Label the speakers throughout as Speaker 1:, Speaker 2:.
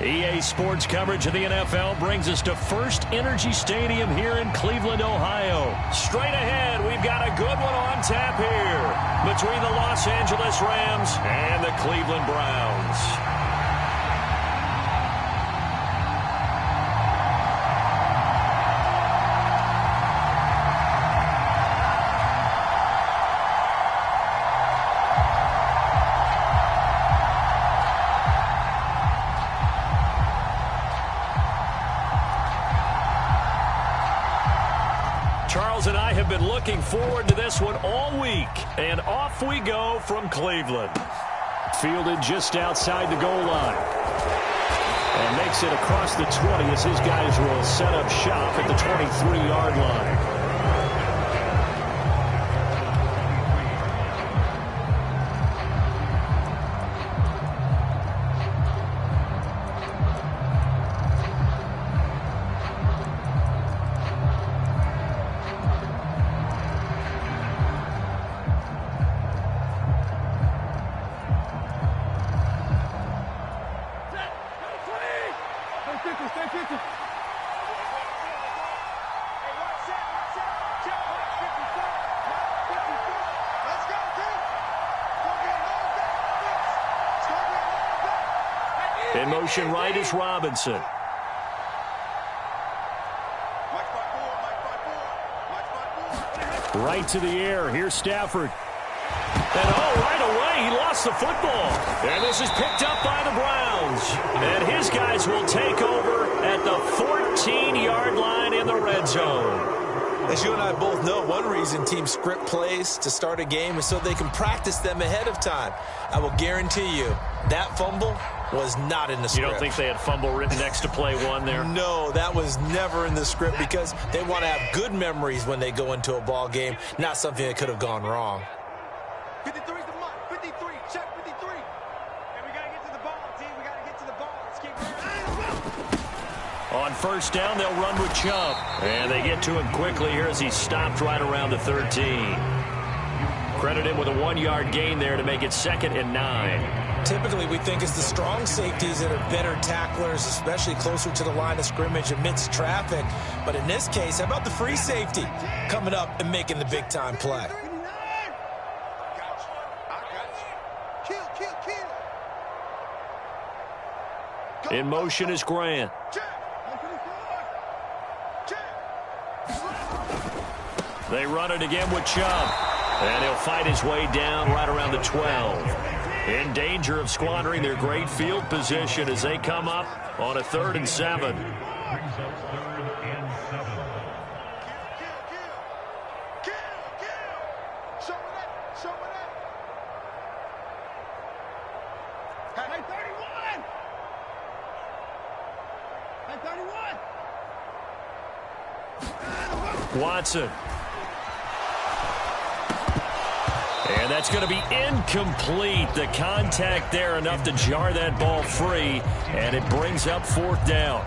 Speaker 1: EA Sports coverage of the NFL brings us to First Energy Stadium here in Cleveland, Ohio. Straight ahead, we've got a good one on tap here between the Los Angeles Rams and the Cleveland Browns. Charles and I have been looking forward to this one all week, and off we go from Cleveland. Fielded just outside the goal line. And makes it across the 20 as his guys will set up shop at the 23-yard line. In motion right is Robinson. Right to the air. Here's Stafford. And right away, he lost the football. And this is picked up by the Browns. And his guys will take over at the 14-yard line in the red zone.
Speaker 2: As you and I both know, one reason teams script plays to start a game is so they can practice them ahead of time. I will guarantee you that fumble was not in the script.
Speaker 1: You don't think they had fumble written next to play one there?
Speaker 2: No, that was never in the script because they want to have good memories when they go into a ball game, not something that could have gone wrong.
Speaker 3: 53 is the mark. 53. Check 53. And we got to get to the ball, team. We got to get to the ball. Let's keep
Speaker 1: on first down, they'll run with Chubb. And they get to him quickly here as he's stopped right around the 13. Credit him with a 1-yard gain there to make it 2nd and 9.
Speaker 2: Typically, we think it's the strong safeties that are better tacklers, especially closer to the line of scrimmage amidst traffic. But in this case, how about the free safety coming up and making the big-time play?
Speaker 1: In motion is Grant. They run it again with Chubb. And he'll fight his way down right around the 12. In danger of squandering their great field position as they come up on a 3rd and 7. Watson. And that's going to be incomplete. The contact there enough to jar that ball free, and it brings up 4th down.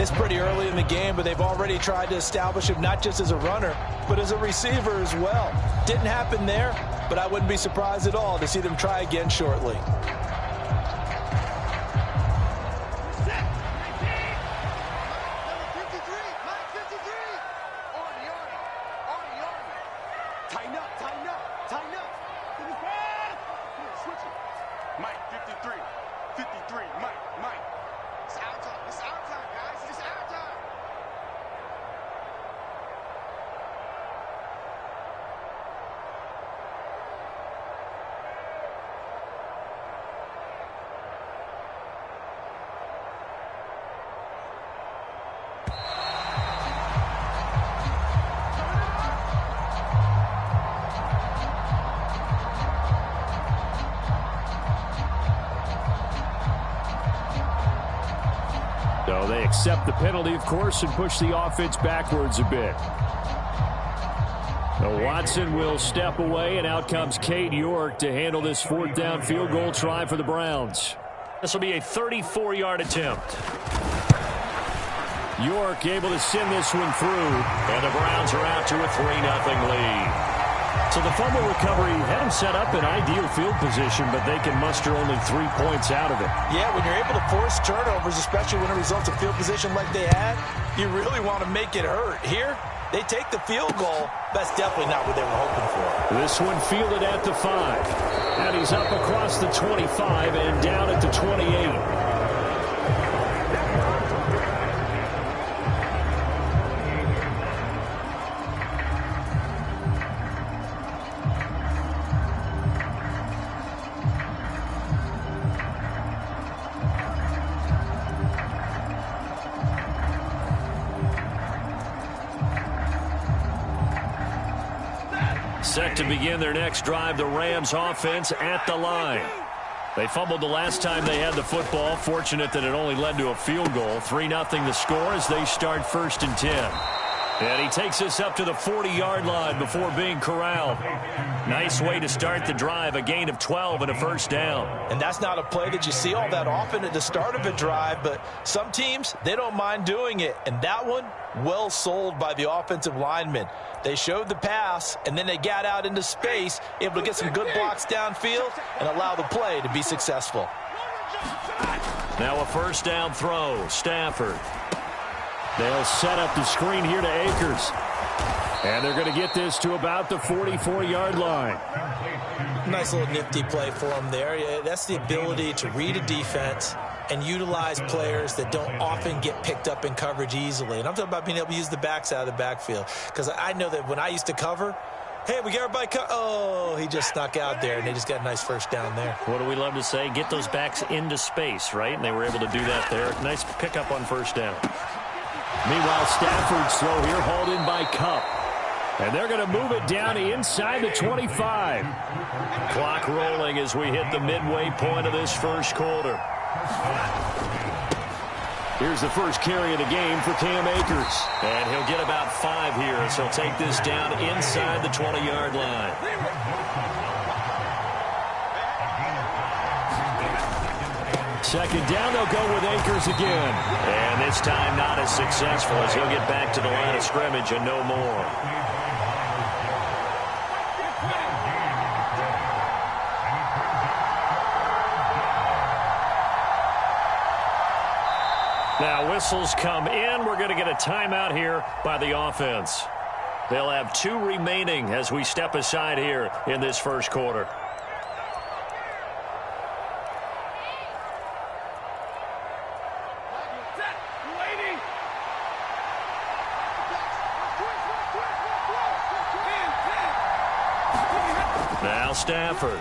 Speaker 2: It's pretty early in the game, but they've already tried to establish him not just as a runner, but as a receiver as well. Didn't happen there, but I wouldn't be surprised at all to see them try again shortly.
Speaker 1: So they accept the penalty, of course, and push the offense backwards a bit. So Watson will step away, and out comes Cade York to handle this 4th down field goal try for the Browns. This will be a 34-yard attempt. York able to send this one through, and the Browns are out to a 3-0 lead. So the fumble recovery had them set up in ideal field position, but they can muster only 3 points out of it.
Speaker 2: Yeah, when you're able to force turnovers, especially when it results in field position like they had, you really want to make it hurt. Here, they take the field goal. That's definitely not what they were hoping for.
Speaker 1: This one fielded at the 5. And he's up across the 25 and down at the 28. Set to begin their next drive, the Rams offense at the line. They fumbled the last time they had the football. Fortunate that it only led to a field goal. 3-0 the score as they start 1st and 10. And he takes us up to the 40-yard line before being corralled. Nice way to start the drive, a gain of 12 and a first down.
Speaker 2: And that's not a play that you see all that often at the start of a drive, but some teams, they don't mind doing it. And that one, well sold by the offensive linemen. They showed the pass, and then they got out into space, able to get some good blocks downfield and allow the play to be successful.
Speaker 1: Now a first down throw, Stafford. They'll set up the screen here to Akers. And they're going to get this to about the 44-yard line.
Speaker 2: Nice little nifty play for them there. Yeah, that's the ability to read a defense and utilize players that don't often get picked up in coverage easily. And I'm talking about being able to use the backs out of the backfield. Because I know that when I used to cover, hey, we got everybody oh, he just snuck out there, and they just got a nice first down there.
Speaker 1: What do we love to say? Get those backs into space, right? And they were able to do that there. Nice pickup on first down. Meanwhile, Stafford's throw here hauled in by Kupp. And they're going to move it down inside the 25. Clock rolling as we hit the midway point of this first quarter. Here's the first carry of the game for Cam Akers. And he'll get about 5 here as he'll take this down inside the 20-yard line. Second down, they'll go with Akers again. And this time not as successful as he'll get back to the line of scrimmage and no more. Now whistles come in. We're going to get a timeout here by the offense. They'll have 2 remaining as we step aside here in this first quarter. Now Stafford.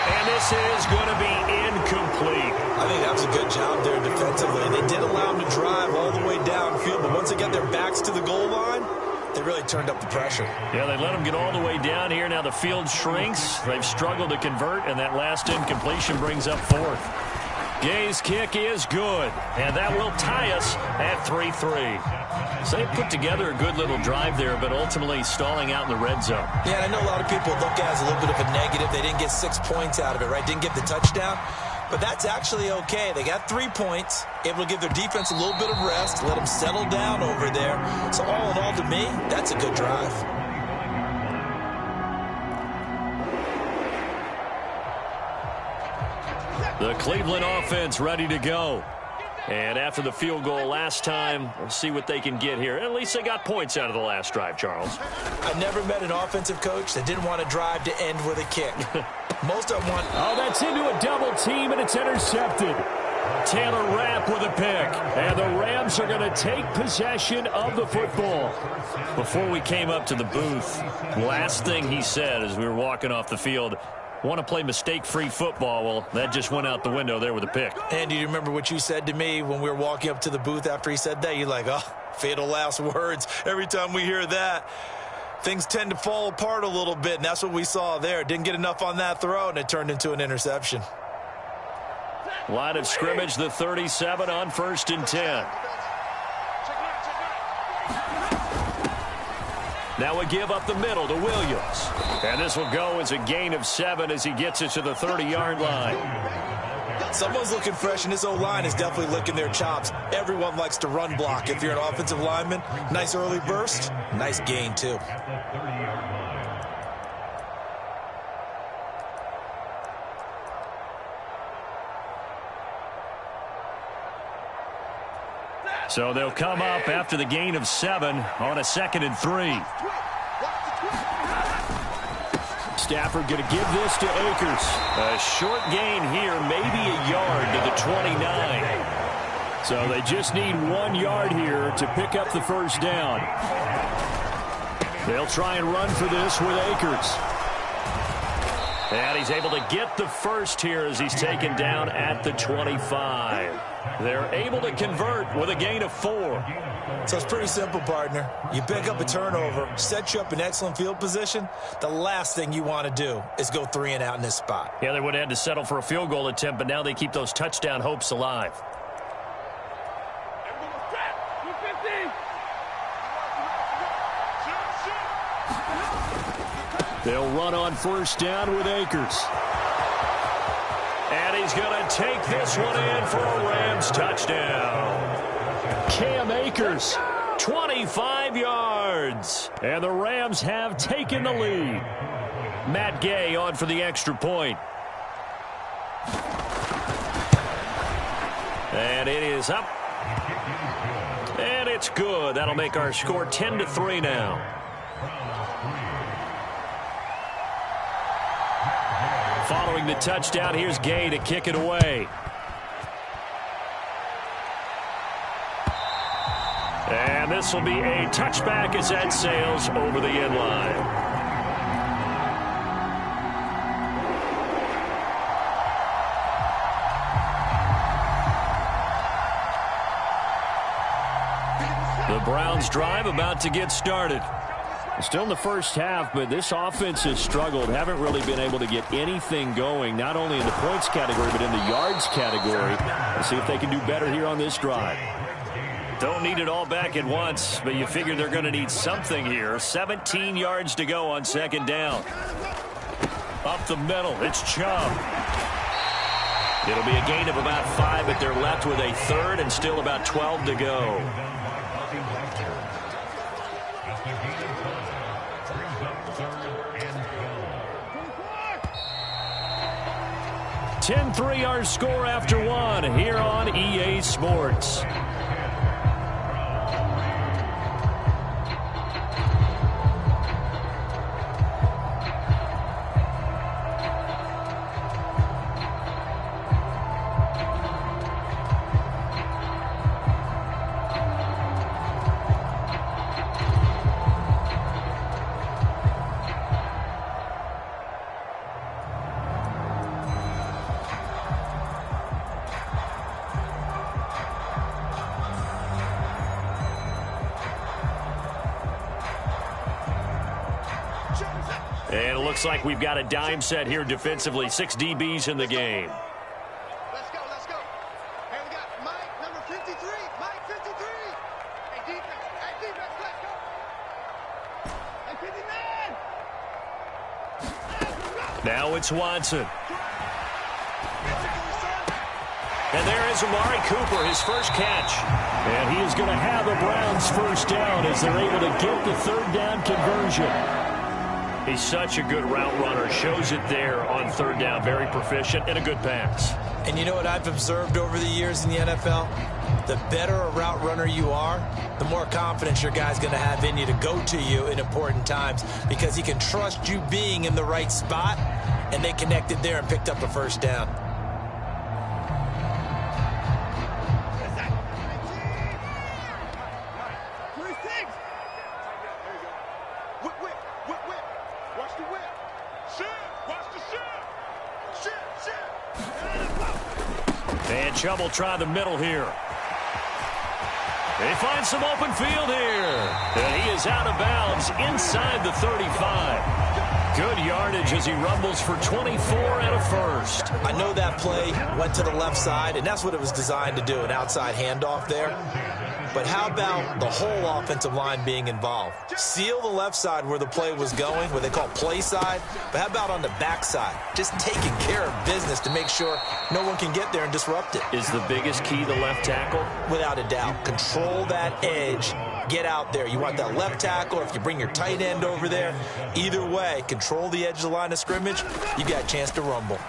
Speaker 1: And this is going to be incomplete.
Speaker 2: I think that was a good job there defensively. They did allow them to drive all the way downfield, but once they got their backs to the goal line, they really turned up the pressure.
Speaker 1: Yeah, they let them get all the way down here. Now the field shrinks. They've struggled to convert, and that last incompletion brings up 4th. Gay's kick is good, and that will tie us at 3-3. So they put together a good little drive there, but ultimately stalling out in the red zone.
Speaker 2: Yeah, and I know a lot of people look at it as a little bit of a negative. They didn't get 6 points out of it, right? Didn't get the touchdown. But that's actually okay. They got 3 points, able to give their defense a little bit of rest, let them settle down over there. So all in all, to me, that's a good drive.
Speaker 1: The Cleveland offense ready to go. And after the field goal last time, we'll see what they can get here. At least they got points out of the last drive, Charles.
Speaker 2: I never met an offensive coach that didn't want to drive to end with a kick. Most of them want...
Speaker 1: Oh, that's into a double team, and it's intercepted. Taylor Rapp with a pick. And the Rams are going to take possession of the football. Before we came up to the booth, last thing he said as we were walking off the field, want to play mistake-free football. Well, that just went out the window there with a pick.
Speaker 2: And do you remember what you said to me when we were walking up to the booth after he said that? You're like, oh, fatal last words. Every time we hear that, things tend to fall apart a little bit, and that's what we saw there. Didn't get enough on that throw, and it turned into an interception.
Speaker 1: Line of scrimmage, the 37 on 1st and 10. Now a give up the middle to Williams. And this will go as a gain of 7 as he gets it to the 30-yard line.
Speaker 2: Someone's looking fresh, and this O-line is definitely licking their chops. Everyone likes to run block. If you're an offensive lineman, nice early burst, nice gain too.
Speaker 1: So they'll come up after the gain of 7 on a 2nd and 3. Stafford going to give this to Akers. A short gain here, maybe a yard to the 29. So they just need 1 yard here to pick up the first down. They'll try and run for this with Akers. And he's able to get the first here as he's taken down at the 25. They're able to convert with a gain of 4.
Speaker 2: So it's pretty simple, partner. You pick up a turnover, set you up in excellent field position. The last thing you want to do is go 3 and out in this spot.
Speaker 1: Yeah, they would have had to settle for a field goal attempt, but now they keep those touchdown hopes alive. They'll run on first down with Akers. And he's going to take this one in for a Rams touchdown. Cam Akers, 25 yards. And the Rams have taken the lead. Matt Gay on for the extra point. And it is up. And it's good. That'll make our score 10-3 now. Following the touchdown, here's Gay to kick it away. And this will be a touchback as that sails over the end line. The Browns drive about to get started. Still in the first half, but this offense has struggled. Haven't really been able to get anything going, not only in the points category, but in the yards category. Let's see if they can do better here on this drive. Don't need it all back at once, but you figure they're going to need something here. 17 yards to go on second down. Up the middle, it's Chubb. It'll be a gain of about 5, but they're left with a third and still about 12 to go. 10-3 our score after 1 here on EA Sports. And it looks like we've got a dime set here defensively. 6 DBs in the game.
Speaker 3: Let's go, let's go. Hey, we got Mike, number 53. Mike, 53. Hey, defense, let's go. Hey, 59.
Speaker 1: Now it's Watson. And there is Amari Cooper, his first catch. And he is going to have the Browns first down as they're able to get the third down conversion. He's such a good route runner. Shows it there on third down. Very proficient and a good pass.
Speaker 2: And you know what I've observed over the years in the NFL? The better a route runner you are, the more confidence your guy's going to have in you to go to you in important times because he can trust you being in the right spot, and they connected there and picked up a first down.
Speaker 1: And Chubb will try the middle here. They find some open field here. And he is out of bounds inside the 35. Good yardage as he rumbles for 24 and a first.
Speaker 2: I know that play went to the left side, and that's what it was designed to do, an outside handoff there. But how about the whole offensive line being involved? Seal the left side where the play was going, what they call play side. But how about on the back side? Just taking care of business to make sure no one can get there and disrupt it.
Speaker 1: Is the biggest key the left tackle?
Speaker 2: Without a doubt. Control that edge. Get out there. You want that left tackle, or if you bring your tight end over there, either way, control the edge of the line of scrimmage, you got a chance to rumble.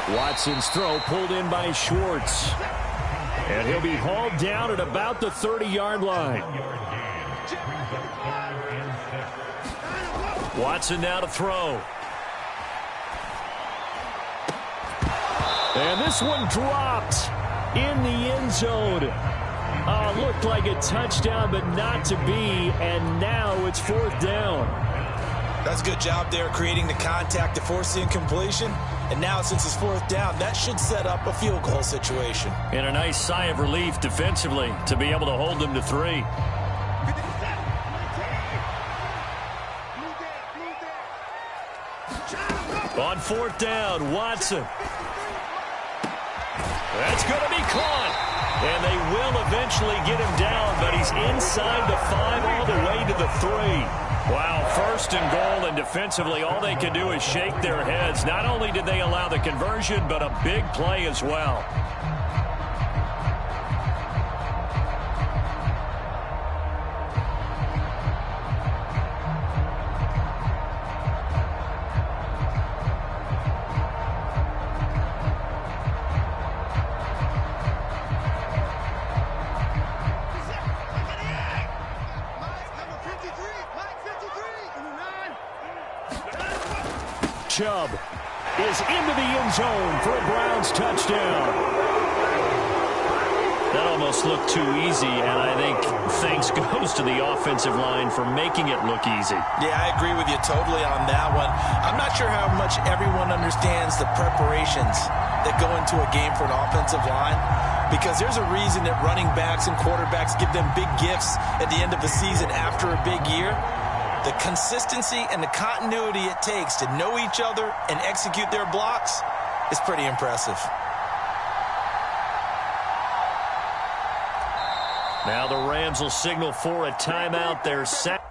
Speaker 1: Watson's throw pulled in by Schwartz. And he'll be hauled down at about the 30-yard line. Watson now to throw. And this one dropped in the end zone. Looked like a touchdown, but not to be. And now it's 4th down.
Speaker 2: That's a good job there creating the contact to force the incompletion. And now since it's 4th down, that should set up a field goal situation.
Speaker 1: And a nice sigh of relief defensively to be able to hold them to 3. On 4th down, Watson. That's going to be caught. And they will eventually get him down, but he's inside the 5 all the way to the 3. Wow, 1st and goal, and defensively all they can do is shake their heads. Not only did they allow the conversion, but a big play as well. Chubb is into the end zone for a Browns touchdown. That almost looked too easy, and I think thanks goes to the offensive line for making it look easy.
Speaker 2: Yeah, I agree with you totally on that one. I'm not sure how much everyone understands the preparations that go into a game for an offensive line, because there's a reason that running backs and quarterbacks give them big gifts at the end of the season after a big year. The consistency and the continuity it takes to know each other and execute their blocks is pretty impressive.
Speaker 1: Now the Rams will signal for a timeout. They're set.